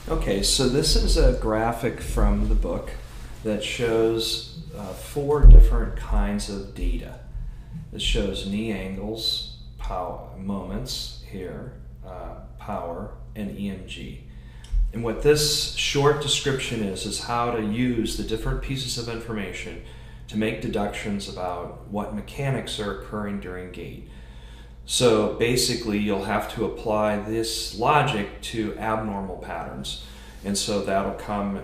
Okay, so this is a graphic from the book that shows four different kinds of data. It shows knee angles, power, moments here, power, and EMG. And what this short description is how to use the different pieces of information to make deductions about what mechanics are occurring during gait. So basically, you'll have to apply this logic to abnormal patterns, and so that'll come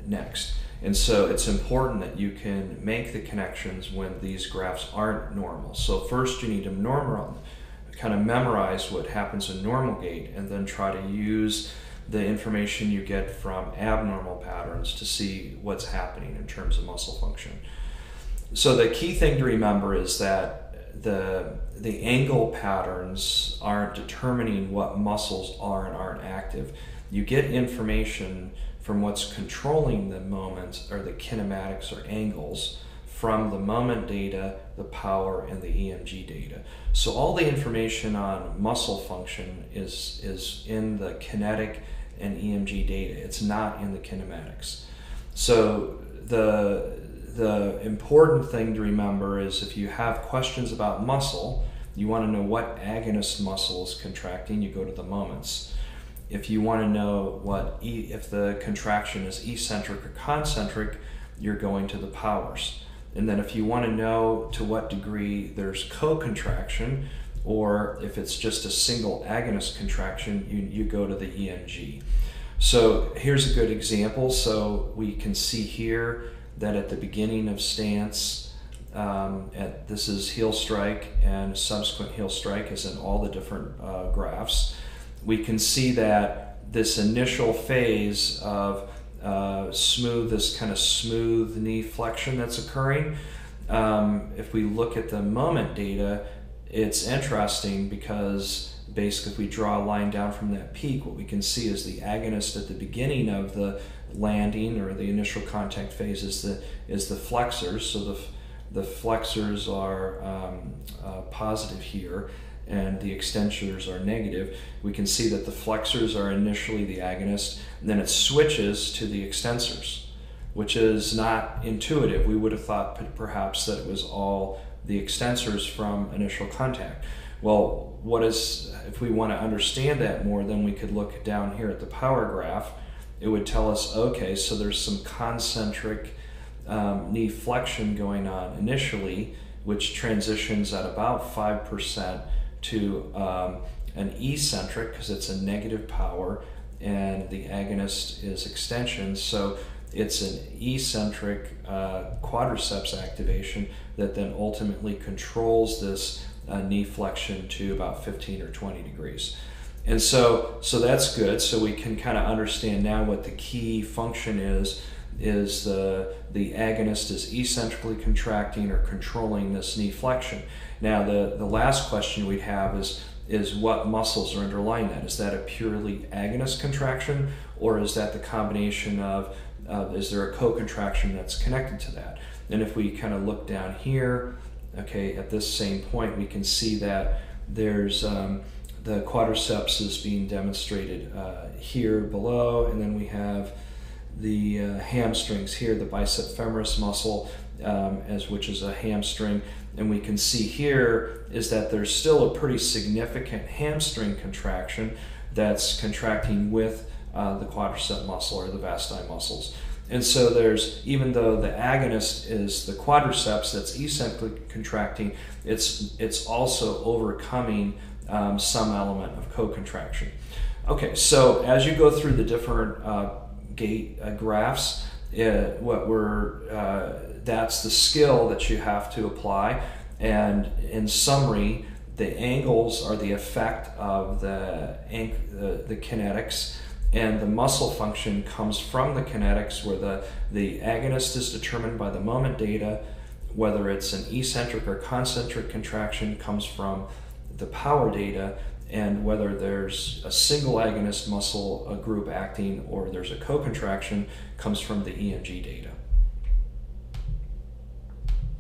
next. And so it's important that you can make the connections when these graphs aren't normal. So first, you need to kind of memorize what happens in normal gait, and then try to use the information you get from abnormal patterns to see what's happening in terms of muscle function. So the key thing to remember is that the angle patterns aren't determining what muscles are and aren't active. You get information from what's controlling the moment, or the kinematics or angles, from the moment data, the power, and the EMG data. So all the information on muscle function is in the kinetic and EMG data. It's not in the kinematics. So the important thing to remember is if you have questions about muscle, you want to know what agonist muscle is contracting, you go to the moments. If you want to know if the contraction is eccentric or concentric, you're going to the powers. And then if you want to know to what degree there's co-contraction, or if it's just a single agonist contraction, you go to the EMG. So here's a good example. So we can see here that at the beginning of stance, this is heel strike, and subsequent heel strike is in all the different graphs. We can see that this initial phase of this kind of smooth knee flexion that's occurring, if we look at the moment data, it's interesting because basically if we draw a line down from that peak, what we can see is the agonist at the beginning of the landing or the initial contact phase is the flexors. So the flexors are positive here, and the extensors are negative. We can see that the flexors are initially the agonist, and then it switches to the extensors, which is not intuitive. We would have thought perhaps that it was all the extensors from initial contact. Well, if we want to understand that more, then we could look down here at the power graph. It would tell us, okay, so there's some concentric knee flexion going on initially, which transitions at about 5% to an eccentric, because it's a negative power, and the agonist is extension. So it's an eccentric quadriceps activation that then ultimately controls this knee flexion to about 15 or 20 degrees. And so that's good. So we can kind of understand now what the key function is the agonist is eccentrically contracting or controlling this knee flexion. Now the last question we'd have is what muscles are underlying that? Is that a purely agonist contraction, or is that the combination of is there a co-contraction that's connected to that? And if we kind of look down here, okay, at this same point, we can see that there's the quadriceps is being demonstrated here below, and then we have the hamstrings here, the bicep femoris muscle, which is a hamstring. And we can see here is that there's still a pretty significant hamstring contraction that's contracting with the quadricep muscle or the vasti muscles. And so even though the agonist is the quadriceps that's eccentrically contracting, it's also overcoming some element of co-contraction. Okay, so as you go through the different gait graphs, that's the skill that you have to apply. And in summary, the angles are the effect of the kinetics, and the muscle function comes from the kinetics, where the agonist is determined by the moment data. Whether it's an eccentric or concentric contraction comes from the power data, and whether there's a single agonist muscle group acting or there's a co-contraction comes from the EMG data.